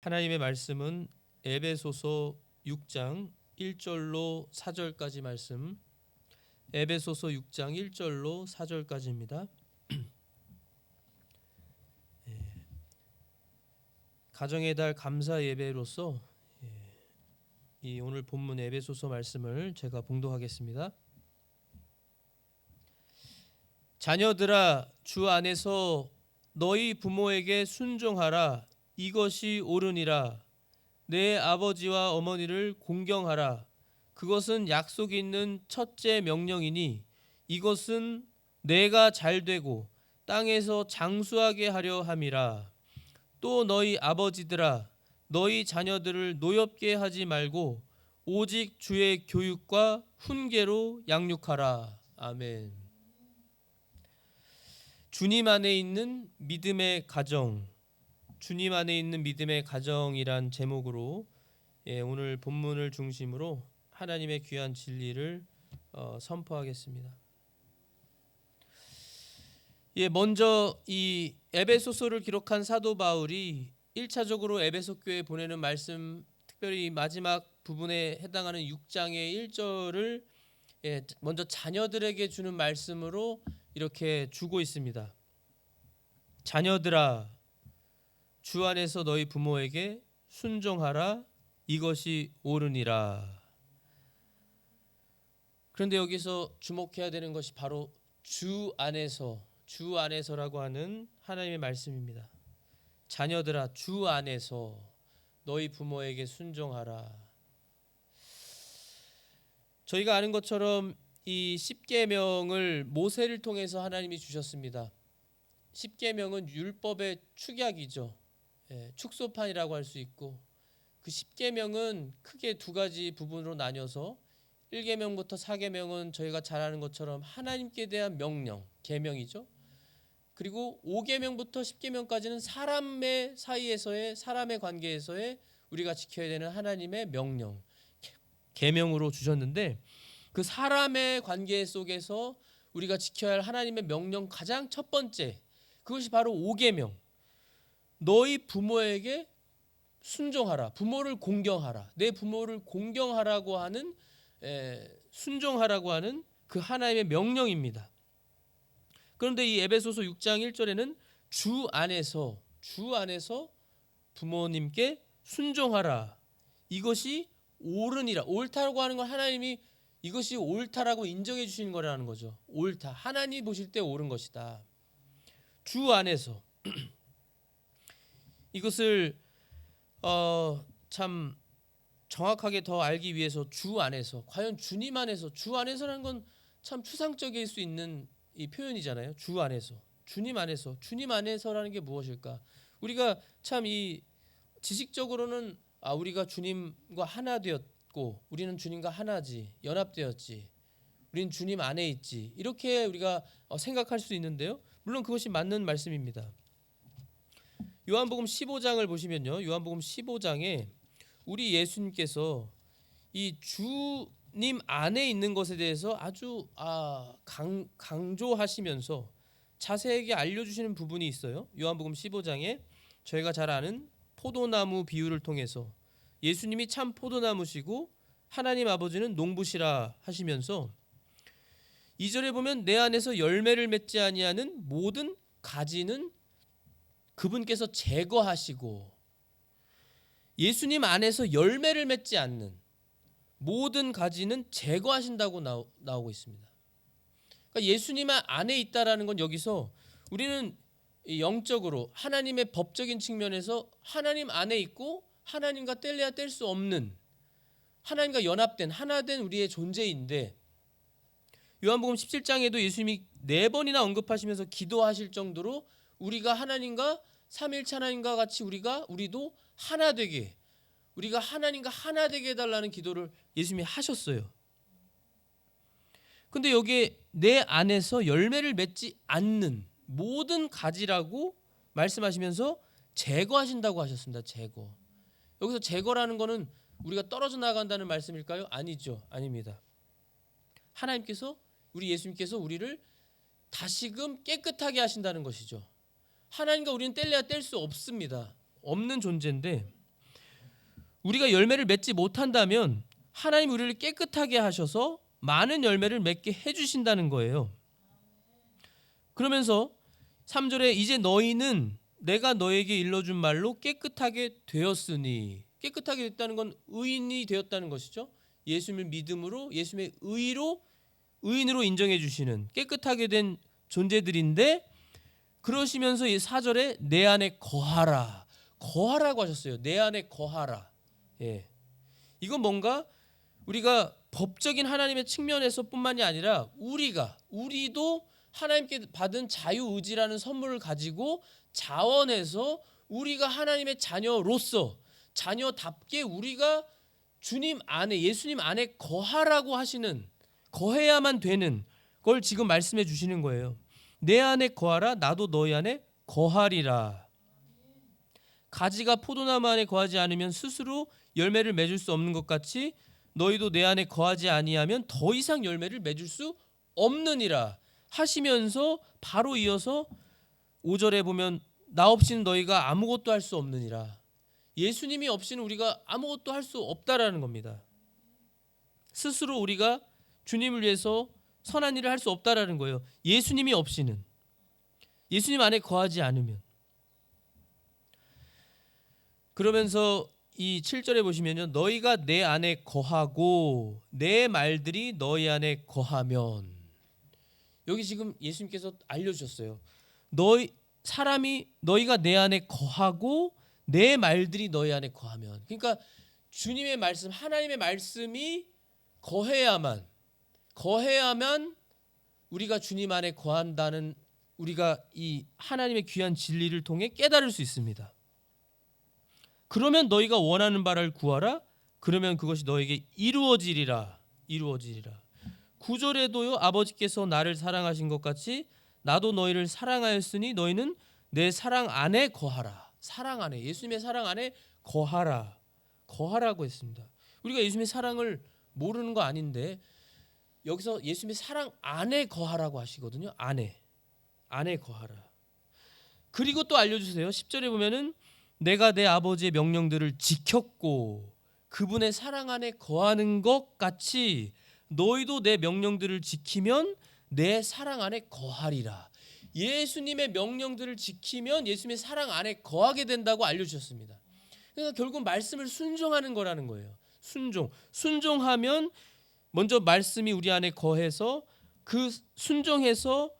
하나님의 말씀은 에베소서 6장 1절로 4절까지 말씀, 에베소서 6장 1절로 4절까지입니다. 가정의 달 감사 예배로서 이 오늘 본문 에베소서 말씀을 제가 봉독하겠습니다. 자녀들아, 주 안에서 너희 부모에게 순종하라. 이것이 옳으니라. 내 아버지와 어머니를 공경하라. 그것은 약속 있는 첫째 명령이니 이것은 내가 잘되고 땅에서 장수하게 하려 함이라. 또 너희 아버지들아, 너희 자녀들을 노엽게 하지 말고 오직 주의 교육과 훈계로 양육하라. 아멘. 주님 안에 있는 믿음의 가정, 주님 안에 있는 믿음의 가정이란 제목으로 오늘 본문을 중심으로 하나님의 귀한 진리를 선포하겠습니다. 먼저 이 에베소서를 기록한 사도 바울이 1차적으로 에베소 교회에 보내는 말씀, 특별히 마지막 부분에 해당하는 6장의 1절을 먼저 자녀들에게 주는 말씀으로 이렇게 주고 있습니다. 자녀들아, 주 안에서 너희 부모에게 순종하라. 이것이 옳으니라. 그런데 여기서 주목해야 되는 것이 바로 주 안에서라고 하는 하나님의 말씀입니다. 자녀들아, 주 안에서 너희 부모에게 순종하라. 저희가 아는 것처럼 이 십계명을 모세를 통해서 하나님이 주셨습니다. 십계명은 율법의 축약이죠. 축소판이라고 할 수 있고, 그 십계명은 크게 두 가지 부분으로 나뉘어서 1계명부터 4계명은 저희가 잘 아는 것처럼 하나님께 대한 명령, 계명이죠. 그리고 5계명부터 10계명까지는 사람의 사이에서의, 사람의 관계에서의 우리가 지켜야 되는 하나님의 명령, 계명으로 주셨는데, 그 사람의 관계 속에서 우리가 지켜야 할 하나님의 명령 가장 첫 번째, 그것이 바로 5계명. 너희 부모에게 순종하라. 부모를 공경하라. 내 부모를 공경하라고 하는, 순종하라고 하는 그 하나님의 명령입니다. 그런데 이 에베소서 6장 1절에는 주 안에서 부모님께 순종하라. 이것이 옳으니라. 옳다고 하는 건 하나님이 이것이 옳다라고 인정해 주시는 거라는 거죠. 옳다. 하나님 보실 때 옳은 것이다. 주 안에서. 이것을 참 정확하게 더 알기 위해서 주 안에서, 과연 주님 안에서, 주 안에서라는 건 참 추상적일 수 있는 이 표현이잖아요. 주 안에서, 주님 안에서, 주님 안에서라는 게 무엇일까? 우리가 참 이 지식적으로는 우리가 주님과 하나 되었고, 우리는 주님과 하나지, 연합되었지, 우리는 주님 안에 있지, 이렇게 우리가 생각할 수 있는데요. 물론 그것이 맞는 말씀입니다. 요한복음 15장을 보시면요, 요한복음 15장에 우리 예수님께서 이 주님 안에 있는 것에 대해서 아주 강조하시면서 자세하게 알려주시는 부분이 있어요. 요한복음 15장에 저희가 잘 아는 포도나무 비유를 통해서 예수님이 참 포도나무시고 하나님 아버지는 농부시라 하시면서 2절에 보면 내 안에서 열매를 맺지 아니하는 모든 가지는 그분께서 제거하시고, 예수님 안에서 열매를 맺지 않는 모든 가지는 제거하신다고 나오고 있습니다. 그러니까 예수님 안에 있다라는 건 여기서 우리는 영적으로 하나님의 법적인 측면에서 하나님 안에 있고 하나님과 뗄래야 뗄 수 없는, 하나님과 연합된 하나된 우리의 존재인데, 요한복음 17장에도 예수님이 4번이나 언급하시면서 기도하실 정도로 우리가 하나님과 삼일체 하나님과 같이 우리도 하나 되게, 우리가 하나님과 하나 되게 해달라는 기도를 예수님이 하셨어요. 근데 여기에 내 안에서 열매를 맺지 않는 모든 가지라고 말씀하시면서 제거하신다고 하셨습니다. 제거. 여기서 제거라는 거는 우리가 떨어져 나간다는 말씀일까요? 아니죠. 아닙니다. 하나님께서, 우리 예수님께서 우리를 다시금 깨끗하게 하신다는 것이죠. 하나님과 우리는 뗄래야 뗄 수 없습니다. 없는 존재인데, 우리가 열매를 맺지 못한다면 하나님 우리를 깨끗하게 하셔서 많은 열매를 맺게 해주신다는 거예요. 그러면서 3절에 이제 너희는 내가 너에게 일러준 말로 깨끗하게 되었으니, 깨끗하게 됐다는 건 의인이 되었다는 것이죠. 예수님을 믿음으로 예수님의 의인으로 인정해 주시는 깨끗하게 된 존재들인데, 그러시면서 이 4절에 내 안에 거하라고 하셨어요. 내 안에 거하라. 예. 이건 뭔가 우리가 법적인 하나님의 측면에서 뿐만이 아니라 우리도 하나님께 받은 자유의지라는 선물을 가지고 자원해서 우리가 하나님의 자녀답게 우리가 주님 안에, 예수님 안에 거하라고 하시는, 거해야만 되는 걸 지금 말씀해 주시는 거예요. 내 안에 거하라, 나도 너희 안에 거하리라. 가지가 포도나무 안에 거하지 않으면 스스로 열매를 맺을 수 없는 것 같이 너희도 내 안에 거하지 아니하면 더 이상 열매를 맺을 수 없느니라 하시면서 바로 이어서 5절에 보면 나 없이는 너희가 아무것도 할 수 없느니라. 예수님이 없이는 우리가 아무것도 할 수 없다라는 겁니다. 스스로 우리가 주님을 위해서 선한 일을 할 수 없다라는 거예요. 예수님이 없이는, 예수님 안에 거하지 않으면. 그러면서 이 7절에 보시면요, 너희가 내 안에 거하고 내 말들이 너희 안에 거하면, 여기 지금 예수님께서 알려주셨어요. 너희가 내 안에 거하고 내 말들이 너희 안에 거하면, 그러니까 주님의 말씀, 하나님의 말씀이 거해야만 우리가 주님 안에 거한다는, 우리가 이 하나님의 귀한 진리를 통해 깨달을 수 있습니다. 그러면 너희가 원하는 바를 구하라. 그러면 그것이 너에게 이루어지리라. 9절에도요, 아버지께서 나를 사랑하신 것 같이 나도 너희를 사랑하였으니 너희는 내 사랑 안에 거하라. 사랑 안에, 예수님의 사랑 안에 거하라고 했습니다. 우리가 예수님의 사랑을 모르는 거 아닌데 여기서 예수님의 사랑 안에 거하라고 하시거든요. 안에 거하라. 그리고 또 알려주세요. 10절에 보면은 내가 내 아버지의 명령들을 지켰고 그분의 사랑 안에 거하는 것 같이 너희도 내 명령들을 지키면 내 사랑 안에 거하리라. 예수님의 명령들을 지키면 예수님의 사랑 안에 거하게 된다고 알려주셨습니다. 그러니까 결국 말씀을 순종하는 거라는 거예요. 순종하면 먼저 말씀이 우리 안에 거해서 그 순종해서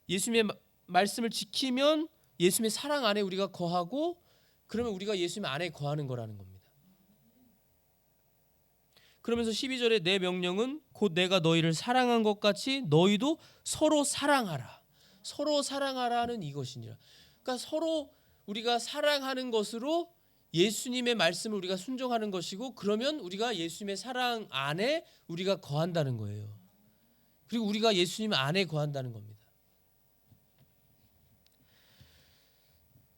예수님의 말씀을 지키면 예수님의 사랑 안에 우리가 거하고, 그러면 우리가 예수님 안에 거하는 거라는 겁니다. 그러면서 12절에 내 명령은 곧 내가 너희를 사랑한 것 같이 너희도 서로 사랑하라는 이것이니라. 그러니까 서로 우리가 사랑하는 것으로 예수님의 말씀을 우리가 순종하는 것이고, 그러면 우리가 예수님의 사랑 안에 우리가 거한다는 거예요. 그리고 우리가 예수님 안에 거한다는 겁니다.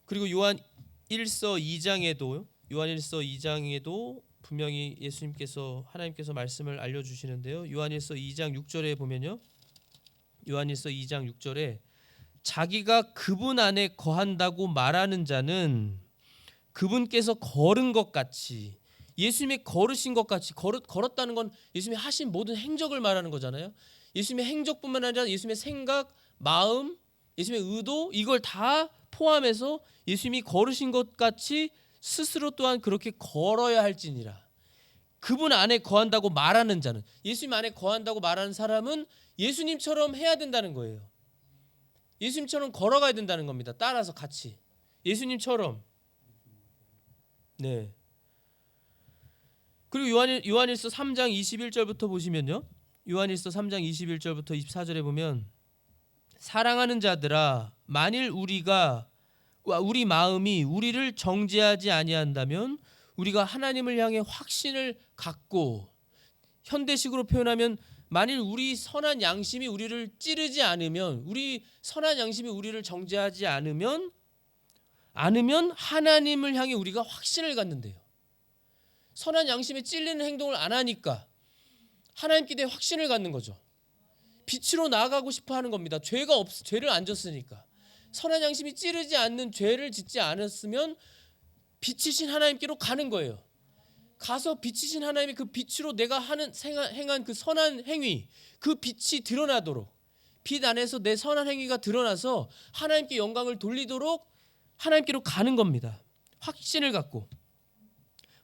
그리고 요한 1서 2장에도 분명히 하나님께서 말씀을 알려주시는데요. 요한일서 2장 6절에 보면요, 요한일서 2장 6절에 자기가 그분 안에 거한다고 말하는 자는 그분께서 걸은 것 같이, 예수님이 걸으신 것 같이, 걸었다는 건 예수님이 하신 모든 행적을 말하는 거잖아요. 예수님의 행적뿐만 아니라 예수님의 생각, 마음, 예수님의 의도, 이걸 다 포함해서 예수님이 걸으신 것 같이 스스로 또한 그렇게 걸어야 할지니라. 그분 안에 거한다고 말하는 자는, 예수님 안에 거한다고 말하는 사람은 예수님처럼 해야 된다는 거예요. 예수님처럼 걸어가야 된다는 겁니다. 따라서 같이 예수님처럼. 네. 그리고 요한일서 3장 21절부터 보시면요, 요한일서 3장 21절부터 24절에 보면 사랑하는 자들아, 만일 우리 마음이 우리를 정죄하지 아니한다면 우리가 하나님을 향해 확신을 갖고, 현대식으로 표현하면 만일 우리 선한 양심이 우리를 찌르지 않으면, 우리 선한 양심이 우리를 정죄하지 않으면 하나님을 향해 우리가 확신을 갖는데요. 선한 양심에 찔리는 행동을 안 하니까 하나님께 대해 확신을 갖는 거죠. 빛으로 나아가고 싶어 하는 겁니다. 죄를 안 졌으니까. 선한 양심이 찌르지 않는 죄를 짓지 않았으면 빛이신 하나님께로 가는 거예요. 가서 비치신 하나님의 그 빛으로 내가 행한 그 선한 행위, 그 빛이 드러나도록, 빛 안에서 내 선한 행위가 드러나서 하나님께 영광을 돌리도록 하나님께로 가는 겁니다. 확신을 갖고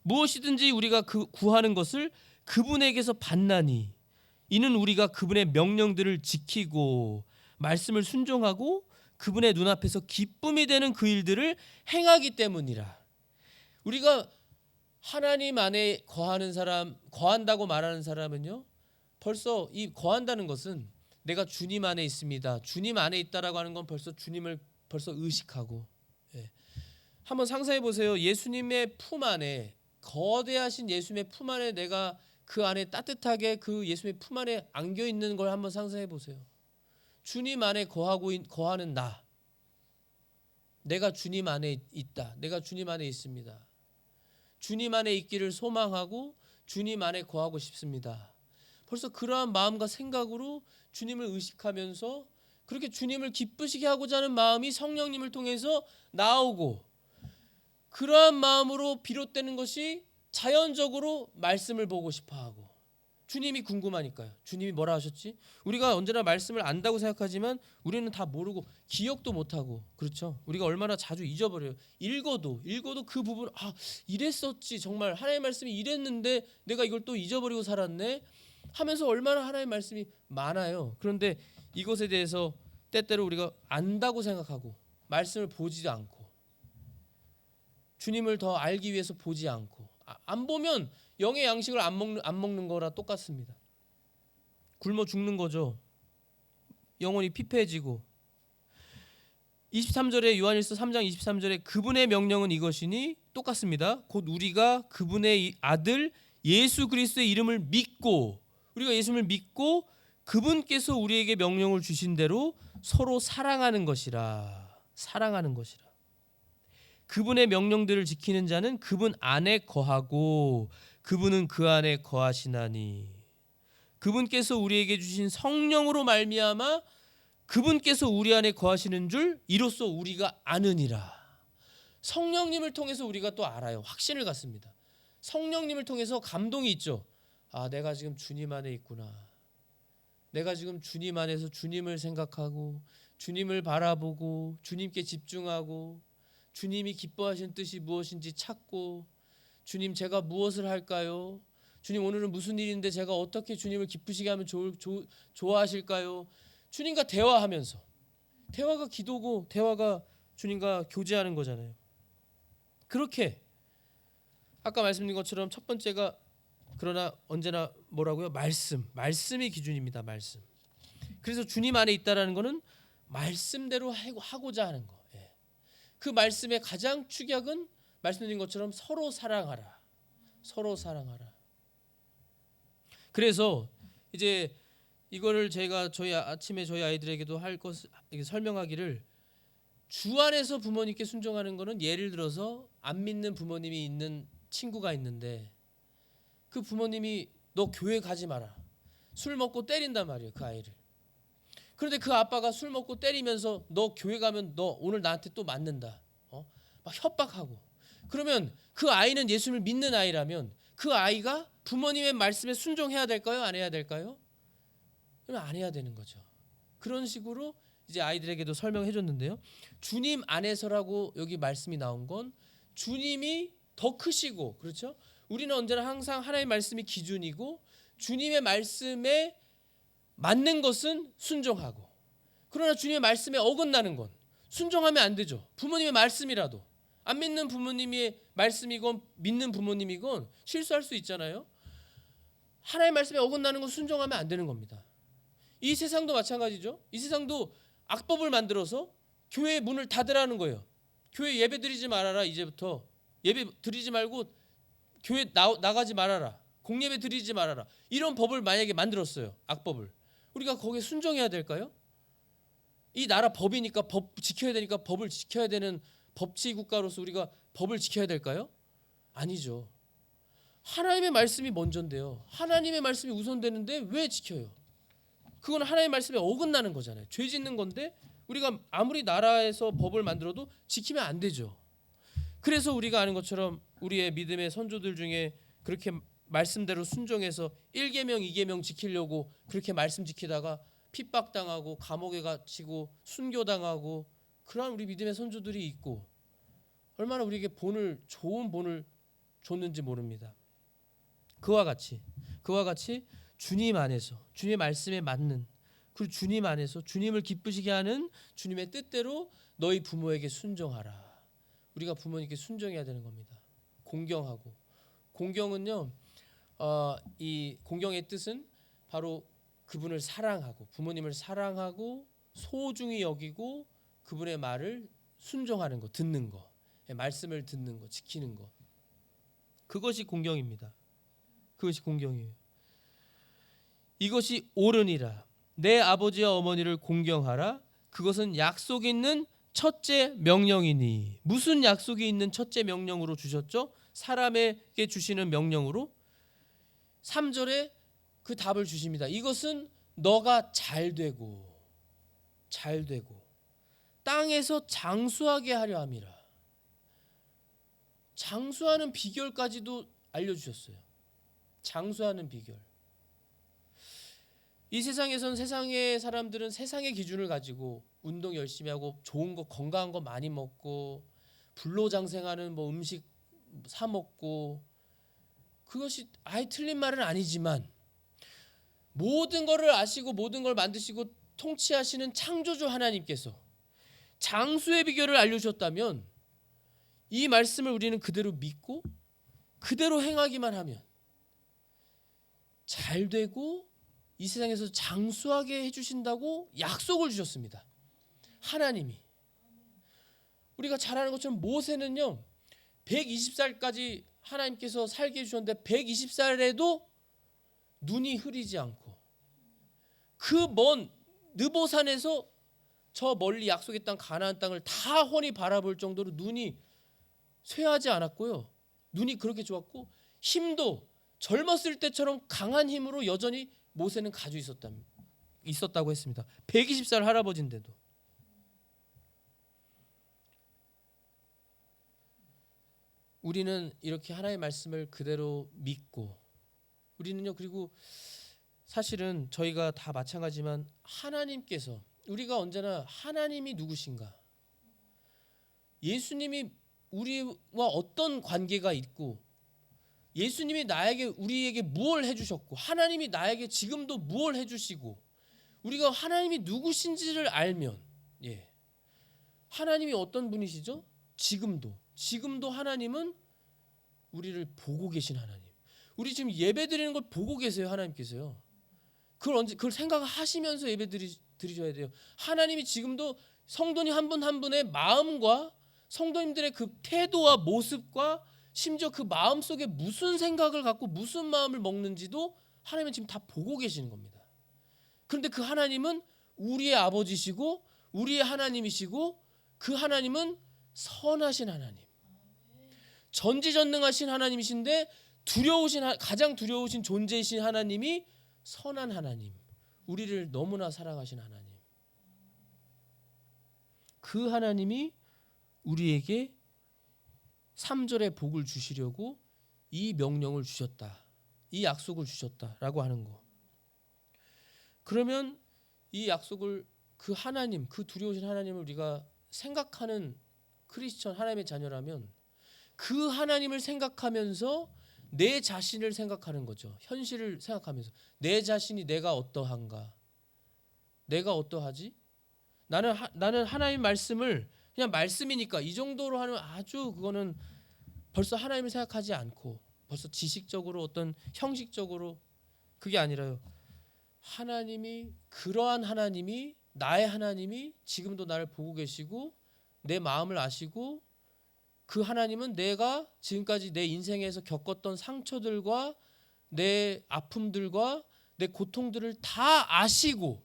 무엇이든지 우리가 구하는 것을 그분에게서 받나니 이는 우리가 그분의 명령들을 지키고 말씀을 순종하고 그분의 눈앞에서 기쁨이 되는 그 일들을 행하기 때문이라. 우리가 하나님 안에 거하는 사람, 거한다고 말하는 사람은요, 벌써 이 거한다는 것은 내가 주님 안에 있습니다, 주님 안에 있다라고 하는 건 벌써 주님을 벌써 의식하고, 한번 상상해 보세요. 예수님의 품 안에, 거대하신 예수님의 품 안에 내가 그 안에 따뜻하게 그 예수님의 품 안에 안겨 있는 걸 한번 상상해 보세요. 주님 안에 거하는 나, 내가 주님 안에 있다, 내가 주님 안에 있습니다, 주님 안에 있기를 소망하고 주님 안에 거하고 싶습니다. 벌써 그러한 마음과 생각으로 주님을 의식하면서 그렇게 주님을 기쁘시게 하고자 하는 마음이 성령님을 통해서 나오고, 그러한 마음으로 비롯되는 것이 자연적으로 말씀을 보고 싶어하고, 주님이 궁금하니까요. 주님이 뭐라 하셨지? 우리가 언제나 말씀을 안다고 생각하지만 우리는 다 모르고 기억도 못하고, 그렇죠? 우리가 얼마나 자주 잊어버려요. 읽어도 그 부분, 이랬었지, 정말 하나님의 말씀이 이랬는데 내가 이걸 또 잊어버리고 살았네 하면서 얼마나 하나님의 말씀이 많아요. 그런데 이것에 대해서 때때로 우리가 안다고 생각하고 말씀을 보지도 않고 주님을 더 알기 위해서 보지 않고, 안 보면 영의 양식을 안 먹는 거라 똑같습니다. 굶어 죽는 거죠. 영혼이 피폐해지고. 23절에 요한일서 3장 23절에 그분의 명령은 이것이니 똑같습니다. 곧 우리가 그분의 아들 예수 그리스도의 이름을 믿고, 우리가 예수님을 믿고 그분께서 우리에게 명령을 주신 대로 서로 사랑하는 것이라. 사랑하는 것이라. 그분의 명령들을 지키는 자는 그분 안에 거하고 그분은 그 안에 거하시나니 그분께서 우리에게 주신 성령으로 말미암아 그분께서 우리 안에 거하시는 줄 이로써 우리가 아느니라. 성령님을 통해서 우리가 또 알아요. 확신을 갖습니다. 성령님을 통해서 감동이 있죠. 내가 지금 주님 안에 있구나. 내가 지금 주님 안에서 주님을 생각하고 주님을 바라보고 주님께 집중하고 주님이 기뻐하시는 뜻이 무엇인지 찾고, 주님 제가 무엇을 할까요? 주님 오늘은 무슨 일인데 제가 어떻게 주님을 기쁘시게 하면 좋아하실까요? 주님과 대화하면서, 대화가 기도고 대화가 주님과 교제하는 거잖아요. 그렇게 아까 말씀드린 것처럼 첫 번째가, 그러나 언제나 뭐라고요? 말씀이 기준입니다. 말씀. 그래서 주님 안에 있다라는 것은 말씀대로 하고자 하는 거. 그 말씀의 가장 축약은 말씀드린 것처럼 서로 사랑하라. 서로 사랑하라. 그래서 이제 이거를 제가 아침에 저희 아이들에게도 설명하기를, 주 안에서 부모님께 순종하는 거는, 예를 들어서 안 믿는 부모님이 있는 친구가 있는데 그 부모님이 너 교회 가지 마라, 술 먹고 때린단 말이에요, 그 아이를. 그런데 그 아빠가 술 먹고 때리면서 너 교회 가면 너 오늘 나한테 또 맞는다, 막 협박하고. 그러면 그 아이는 예수님을 믿는 아이라면 그 아이가 부모님의 말씀에 순종해야 될까요? 안 해야 될까요? 그럼 안 해야 되는 거죠. 그런 식으로 이제 아이들에게도 설명해 줬는데요. 주님 안에서라고 여기 말씀이 나온 건 주님이 더 크시고, 그렇죠? 우리는 언제나 항상 하나님의 말씀이 기준이고 주님의 말씀에 맞는 것은 순종하고, 그러나 주님의 말씀에 어긋나는 건 순종하면 안 되죠. 부모님의 말씀이라도, 안 믿는 부모님의 말씀이건 믿는 부모님이건 실수할 수 있잖아요. 하나님의 말씀에 어긋나는 건 순종하면 안 되는 겁니다. 이 세상도 마찬가지죠. 이 세상도 악법을 만들어서 교회 문을 닫으라는 거예요. 교회 예배 드리지 말아라, 이제부터 예배 드리지 말고 교회 나가지 말아라, 공예배 드리지 말아라, 이런 법을 만약에 만들었어요. 악법을. 우리가 거기에 순종해야 될까요? 이 나라 법이니까 법 지켜야 되니까 법을 지켜야 되는 법치 국가로서 우리가 법을 지켜야 될까요? 아니죠. 하나님의 말씀이 먼저인데요. 하나님의 말씀이 우선되는데 왜 지켜요? 그건 하나님의 말씀에 어긋나는 거잖아요. 죄 짓는 건데 우리가 아무리 나라에서 법을 만들어도 지키면 안 되죠. 그래서 우리가 아는 것처럼 우리의 믿음의 선조들 중에 그렇게 말씀대로 순종해서 1계명 2계명 지키려고 그렇게 말씀 지키다가 핍박당하고 감옥에 갇히고 순교당하고 그러한 우리 믿음의 선조들이 있고 얼마나 우리에게 좋은 본을 줬는지 모릅니다. 그와 같이 주님 안에서 주님의 말씀에 맞는 그 주님 안에서 주님을 기쁘시게 하는 주님의 뜻대로 너희 부모에게 순종하라. 우리가 부모님께 순종해야 되는 겁니다. 공경하고 공경은요, 이 공경의 뜻은 바로 그분을 사랑하고 부모님을 사랑하고 소중히 여기고 그분의 말을 순종하는 거, 듣는 거, 말씀을 듣는 거, 지키는 거. 그것이 공경입니다. 그것이 공경이에요. 이것이 옳으니라. 내 아버지와 어머니를 공경하라. 그것은 약속 있는 첫째 명령이니. 무슨 약속이 있는 첫째 명령으로 주셨죠? 사람에게 주시는 명령으로 3절에 그 답을 주십니다. 이것은 너가 잘되고 땅에서 장수하게 하려 함이라. 장수하는 비결까지도 알려주셨어요. 장수하는 비결. 이 세상에선 세상의 사람들은 세상의 기준을 가지고 운동 열심히 하고 좋은 거 건강한 거 많이 먹고 불로장생하는 뭐 음식 사 먹고 그것이 아예 틀린 말은 아니지만 모든 것을 아시고 모든 걸 만드시고 통치하시는 창조주 하나님께서 장수의 비결을 알려주셨다면 이 말씀을 우리는 그대로 믿고 그대로 행하기만 하면 잘 되고 이 세상에서 장수하게 해주신다고 약속을 주셨습니다. 하나님이. 우리가 잘 아는 것처럼 모세는요 120살까지 하나님께서 살게 해주셨는데 120살에도 눈이 흐리지 않고 그 먼 느보산에서 저 멀리 약속의 땅 가나안 땅을 다 훤히 바라볼 정도로 눈이 쇠하지 않았고요. 눈이 그렇게 좋았고 힘도 젊었을 때처럼 강한 힘으로 여전히 모세는 가지고 있었다고 했습니다. 120살 할아버지인데도. 우리는 이렇게 하나님의 말씀을 그대로 믿고 우리는요 그리고 사실은 저희가 다 마찬가지지만 하나님께서 우리가 언제나 하나님이 누구신가? 예수님이 우리와 어떤 관계가 있고 예수님이 우리에게 무엇을 해주셨고 하나님이 나에게 지금도 무엇을 해주시고 우리가 하나님이 누구신지를 알면 하나님이 어떤 분이시죠? 지금도 하나님은 우리를 보고 계신 하나님. 우리 지금 예배 드리는 걸 보고 계세요. 하나님께서요. 그걸 생각하시면서 예배 드리셔야 돼요. 하나님이 지금도 성도님 한 분 한 분의 마음과 성도님들의 그 태도와 모습과 심지어 그 마음속에 무슨 생각을 갖고 무슨 마음을 먹는지도 하나님은 지금 다 보고 계시는 겁니다. 그런데 그 하나님은 우리의 아버지시고 우리의 하나님이시고 그 하나님은 선하신 하나님. 전지전능하신 하나님이신데 가장 두려우신 존재이신 하나님이 선한 하나님. 우리를 너무나 사랑하신 하나님. 그 하나님이 우리에게 3절의 복을 주시려고 이 명령을 주셨다. 이 약속을 주셨다라고 하는 거. 그러면 이 약속을 그 하나님, 그 두려우신 하나님을 우리가 생각하는 크리스천 하나님의 자녀라면 그 하나님을 생각하면서 내 자신을 생각하는 거죠. 현실을 생각하면서 내 자신이 내가 어떠한가? 내가 어떠하지? 나는 하나님 말씀을 그냥 말씀이니까 이 정도로 하면 아주 그거는 벌써 하나님을 생각하지 않고 벌써 지식적으로 어떤 형식적으로 그게 아니라요. 그러한 하나님이 나의 하나님이 지금도 나를 보고 계시고 내 마음을 아시고 그 하나님은 내가 지금까지 내 인생에서 겪었던 상처들과 내 아픔들과 내 고통들을 다 아시고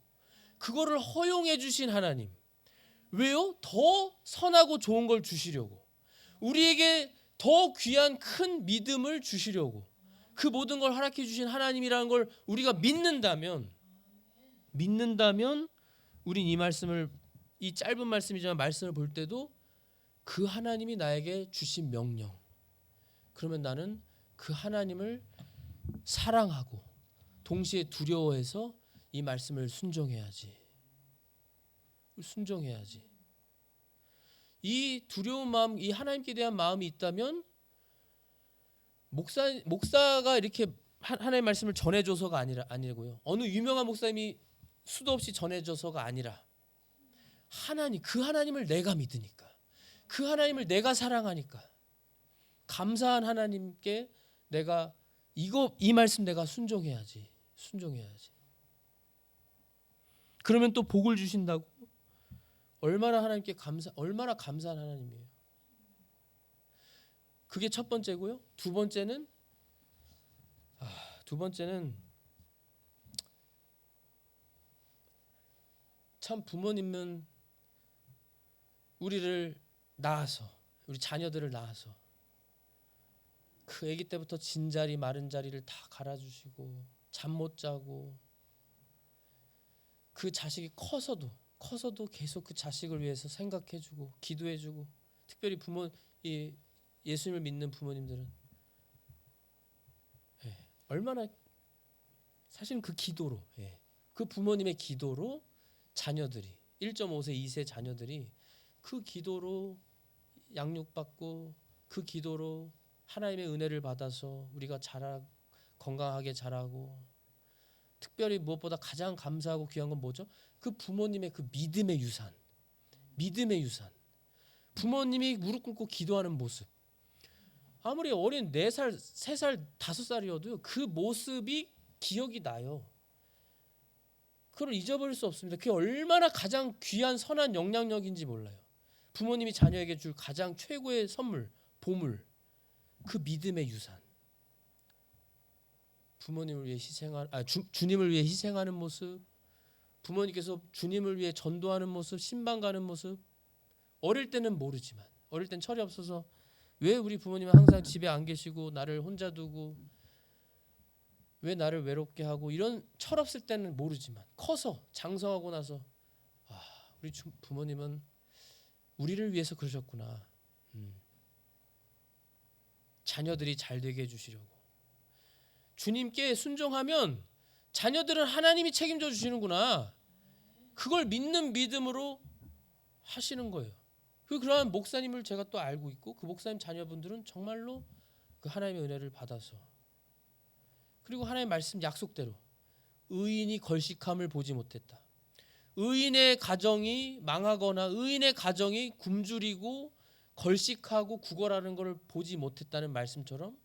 그거를 허용해 주신 하나님. 왜요? 더 선하고 좋은 걸 주시려고. 우리에게 더 귀한 큰 믿음을 주시려고. 그 모든 걸 허락해 주신 하나님이라는 걸 우리가 믿는다면 우린 이 짧은 말씀이지만 말씀을 볼 때도 그 하나님이 나에게 주신 명령. 그러면 나는 그 하나님을 사랑하고 동시에 두려워해서 이 말씀을 순종해야지. 이 두려운 마음, 이 하나님께 대한 마음이 있다면 목사가 이렇게 하나님의 말씀을 전해줘서가 아니고요. 어느 유명한 목사님이 수도 없이 전해줘서가 아니라 그 하나님을 내가 믿으니까, 그 하나님을 내가 사랑하니까, 감사한 하나님께 내가 이 말씀 내가 순종해야지. 그러면 또 복을 주신다고? 얼마나 감사한 하나님이에요. 그게 첫 번째고요. 두 번째는 참 부모님은 우리 자녀들을 낳아서 그 아기 때부터 진자리 마른 자리를 다 갈아주시고 잠 못 자고 그 자식이 커서도 계속 그 자식을 위해서 생각해주고 기도해주고, 특별히 예수님을 믿는 부모님들은 얼마나 사실은 그 기도로, 그 부모님의 기도로 자녀들이 1.5세 2세 자녀들이 그 기도로 양육받고 그 기도로 하나님의 은혜를 받아서 우리가 건강하게 자라고, 특별히 무엇보다 가장 감사하고 귀한 건 뭐죠? 그 부모님의 그 믿음의 유산. 부모님이 무릎 꿇고 기도하는 모습. 아무리 어린 4살, 3살, 5살이어도요. 그 모습이 기억이 나요. 그걸 잊어버릴 수 없습니다. 그게 얼마나 가장 귀한 선한 영향력인지 몰라요. 부모님이 자녀에게 줄 가장 최고의 선물, 보물. 그 믿음의 유산. 주님을 위해 희생하는 모습, 부모님께서 주님을 위해 전도하는 모습, 신방 가는 모습. 어릴 때는 모르지만, 어릴 땐 철이 없어서 왜 우리 부모님은 항상 집에 안 계시고 나를 혼자 두고 왜 나를 외롭게 하고, 이런 철없을 때는 모르지만 커서 장성하고 나서 우리 부모님은 우리를 위해서 그러셨구나. 자녀들이 잘 되게 해주시려고. 주님께 순종하면 자녀들은 하나님이 책임져 주시는구나. 그걸 믿는 믿음으로 하시는 거예요. 그러한 목사님을 제가 또 알고 있고, 그 목사님 자녀분들은 정말로 그 하나님의 은혜를 받아서, 그리고 하나님의 말씀 약속대로 의인이 걸식함을 보지 못했다. 의인의 가정이 망하거나 의인의 가정이 굶주리고 걸식하고 구걸하는 것을 보지 못했다는 말씀처럼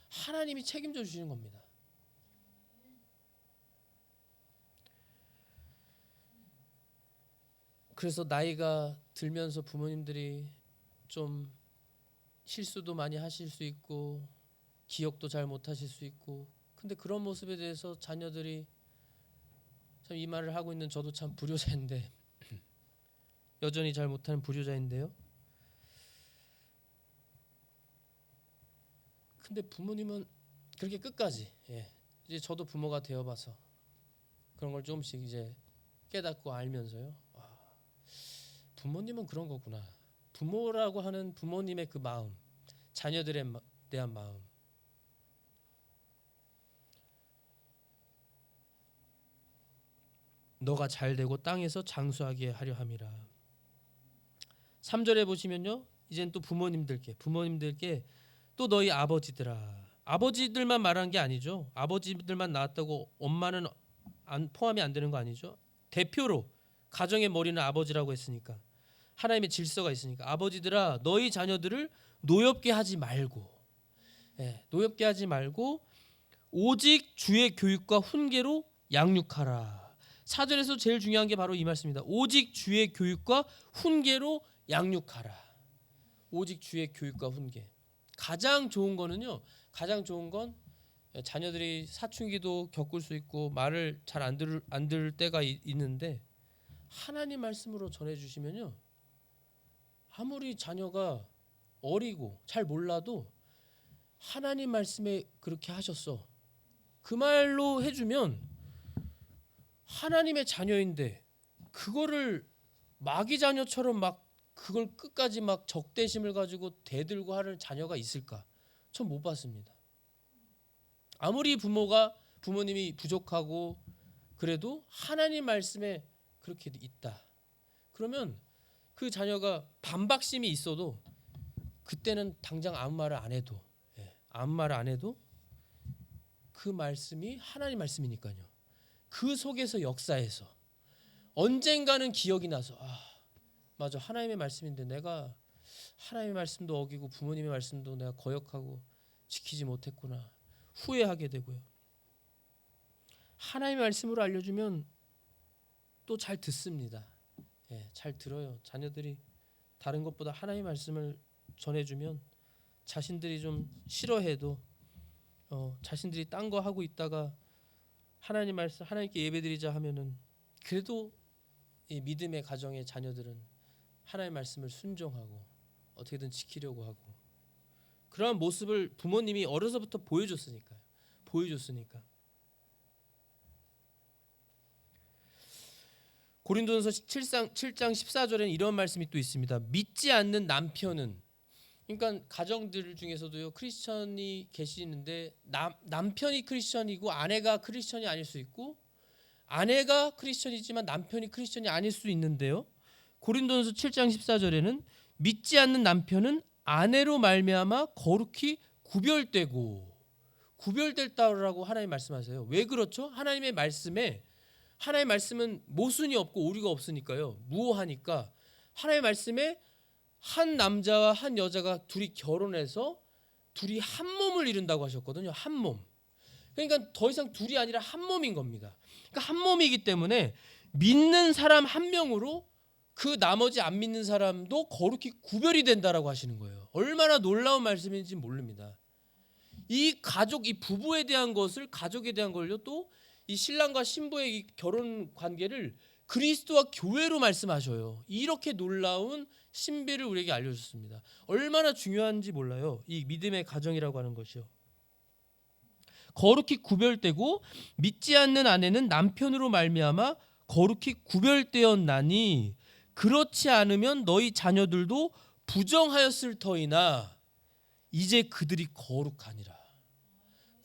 하나님이 책임져 주시는 겁니다. 그래서 나이가 들면서 부모님들이 좀 실수도 많이 하실 수 있고 기억도 잘 못하실 수 있고, 근데 그런 모습에 대해서 자녀들이 참, 이 말을 하고 있는 저도 참 불효자인데 여전히 잘 못하는 불효자인데요. 근데 부모님은 그렇게 끝까지, 이제 저도 부모가 되어봐서 그런 걸 조금씩 이제 깨닫고 알면서요. 부모님은 그런 거구나. 부모라고 하는 부모님의 그 마음, 자녀들에 대한 마음. 너가 잘 되고 땅에서 장수하게 하려 함이라. 3절에 보시면요. 이젠 또 부모님들께 또 너희 아버지들만 말한 게 아니죠. 아버지들만 낳았다고 엄마는 포함이 안 되는 거 아니죠. 대표로 가정의 머리는 아버지라고 했으니까, 하나님의 질서가 있으니까, 아버지들아 너희 자녀들을 노엽게 하지 말고 오직 주의 교육과 훈계로 양육하라. 4절에서 제일 중요한 게 바로 이 말씀입니다. 오직 주의 교육과 훈계로 양육하라. 오직 주의 교육과 훈계. 가장 좋은 건 자녀들이 사춘기도 겪을 수 있고 말을 잘 안 들을 때가 있는데, 하나님 말씀으로 전해주시면요, 아무리 자녀가 어리고 잘 몰라도 하나님 말씀에 그렇게 하셨어, 그 말로 해주면 하나님의 자녀인데 그거를 마귀 자녀처럼 막 그걸 끝까지 막 적대심을 가지고 대들고 하는 자녀가 있을까? 전 못 봤습니다. 아무리 부모님이 부족하고 그래도 하나님 말씀에 그렇게 있다. 그러면 그 자녀가 반박심이 있어도 그때는 당장 아무 말을 안 해도 아무 말을 안 해도 그 말씀이 하나님 말씀이니까요. 그 속에서 역사해서 언젠가는 기억이 나서 맞아, 하나님의 말씀인데 내가 하나님의 말씀도 어기고 부모님의 말씀도 내가 거역하고 지키지 못했구나. 후회하게 되고요. 하나님의 말씀으로 알려주면 또 잘 듣습니다. 잘 들어요. 자녀들이 다른 것보다 하나님의 말씀을 전해주면 자신들이 좀 싫어해도 자신들이 딴 거 하고 있다가 하나님 말씀 하나님께 예배드리자 하면은 그래도 이 믿음의 가정의 자녀들은 하나님의 말씀을 순종하고 어떻게든 지키려고 하고 그러한 모습을 부모님이 어려서부터 보여줬으니까. 고린도전서 7장 14절에는 이런 말씀이 또 있습니다. 믿지 않는 남편은, 그러니까 가정들 중에서도요 크리스천이 계시는데 남편이 크리스천이고 아내가 크리스천이 아닐 수 있고 아내가 크리스천이지만 남편이 크리스천이 아닐 수 있는데요. 고린도전서 7장 14절에는 믿지 않는 남편은 아내로 말미암아 거룩히 구별됐다라고 하나님 말씀하세요. 왜 그렇죠? 하나님의 말씀은 모순이 없고 오류가 없으니까요. 무오하니까 하나님의 말씀에 한 남자와 한 여자가 둘이 결혼해서 둘이 한 몸을 이룬다고 하셨거든요. 한 몸. 그러니까 더 이상 둘이 아니라 한 몸인 겁니다. 그러니까 한 몸이기 때문에 믿는 사람 한 명으로 그 나머지 안 믿는 사람도 거룩히 구별이 된다라고 하시는 거예요. 얼마나 놀라운 말씀인지 모릅니다. 이 가족, 이 부부에 대한 것을, 가족에 대한 걸요, 또 이 신랑과 신부의 이 결혼 관계를 그리스도와 교회로 말씀하셔요. 이렇게 놀라운 신비를 우리에게 알려주셨습니다. 얼마나 중요한지 몰라요. 이 믿음의 가정이라고 하는 것이요. 거룩히 구별되고 믿지 않는 아내는 남편으로 말미암아 거룩히 구별되었나니 그렇지 않으면 너희 자녀들도 부정하였을 터이나 이제 그들이 거룩하니라.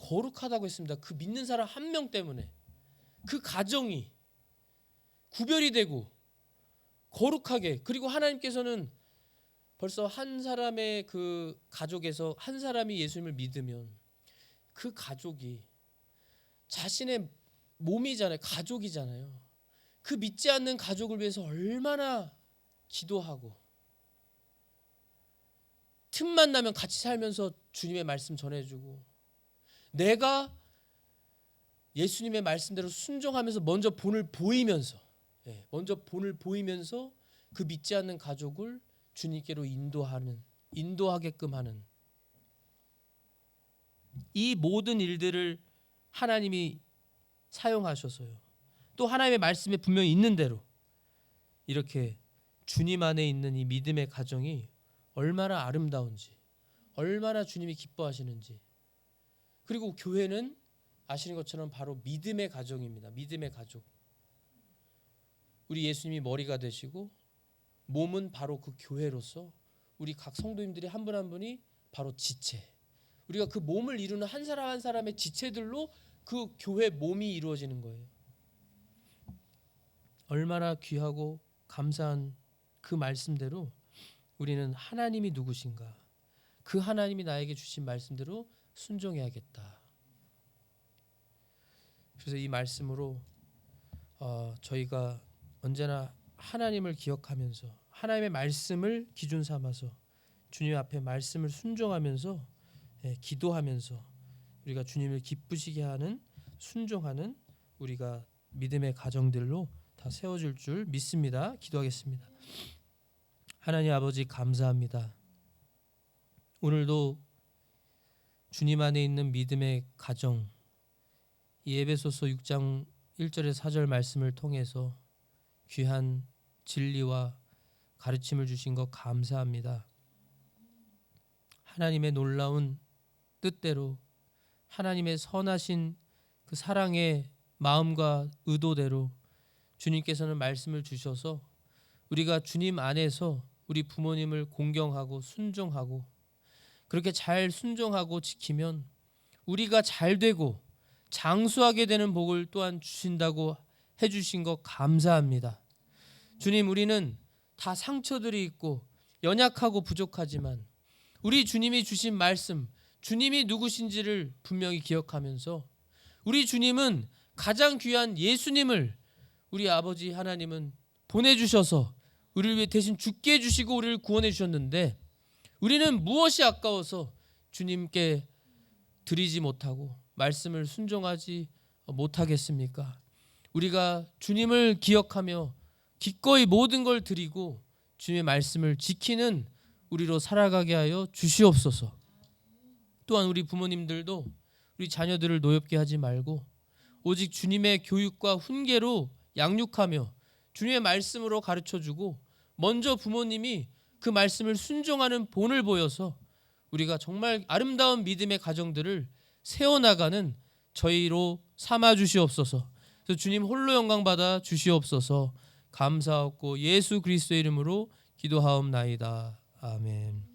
거룩하다고 했습니다. 그 믿는 사람 한 명 때문에 그 가정이 구별이 되고 거룩하게, 그리고 하나님께서는 벌써 한 사람의 그 가족에서 한 사람이 예수님을 믿으면 그 가족이 자신의 몸이잖아요. 가족이잖아요. 그 믿지 않는 가족을 위해서 얼마나 기도하고 틈만 나면 같이 살면서 주님의 말씀 전해주고 내가 예수님의 말씀대로 순종하면서 먼저 본을 보이면서 그 믿지 않는 가족을 주님께로 인도하게끔 하는 이 모든 일들을 하나님이 사용하셔서요. 또 하나님의 말씀에 분명히 있는 대로 이렇게 주님 안에 있는 이 믿음의 가정이 얼마나 아름다운지, 얼마나 주님이 기뻐하시는지. 그리고 교회는 아시는 것처럼 바로 믿음의 가정입니다. 믿음의 가족. 우리 예수님이 머리가 되시고 몸은 바로 그 교회로서 우리 각 성도님들이 한 분 한 분이 바로 지체. 우리가 그 몸을 이루는 한 사람 한 사람의 지체들로 그 교회 몸이 이루어지는 거예요. 얼마나 귀하고 감사한 그 말씀대로 우리는 하나님이 누구신가, 그 하나님이 나에게 주신 말씀대로 순종해야겠다. 그래서 이 말씀으로 저희가 언제나 하나님을 기억하면서 하나님의 말씀을 기준 삼아서 주님 앞에 말씀을 순종하면서 기도하면서 우리가 주님을 기쁘시게 하는 순종하는 우리가 믿음의 가정들로 다 세워질 줄 믿습니다. 기도하겠습니다. 하나님 아버지 감사합니다. 오늘도 주님 안에 있는 믿음의 가정, 이 에베소서 6장 1절에 4절 말씀을 통해서 귀한 진리와 가르침을 주신 것 감사합니다. 하나님의 놀라운 뜻대로 하나님의 선하신 그 사랑의 마음과 의도대로 주님께서는 말씀을 주셔서 우리가 주님 안에서 우리 부모님을 공경하고 순종하고 그렇게 잘 순종하고 지키면 우리가 잘 되고 장수하게 되는 복을 또한 주신다고 해주신 것 감사합니다. 주님, 우리는 다 상처들이 있고 연약하고 부족하지만 우리 주님이 주신 말씀, 주님이 누구신지를 분명히 기억하면서 우리 주님은 가장 귀한 예수님을 우리 아버지 하나님은 보내주셔서 우리를 위해 대신 죽게 해주시고 우리를 구원해 주셨는데 우리는 무엇이 아까워서 주님께 드리지 못하고 말씀을 순종하지 못하겠습니까? 우리가 주님을 기억하며 기꺼이 모든 걸 드리고 주님의 말씀을 지키는 우리로 살아가게 하여 주시옵소서. 또한 우리 부모님들도 우리 자녀들을 노엽게 하지 말고 오직 주님의 교육과 훈계로 양육하며 주님의 말씀으로 가르쳐주고 먼저 부모님이 그 말씀을 순종하는 본을 보여서 우리가 정말 아름다운 믿음의 가정들을 세워나가는 저희로 삼아 주시옵소서. 그래서 주님 홀로 영광 받아 주시옵소서. 감사하고 예수 그리스도의 이름으로 기도하옵나이다. 아멘.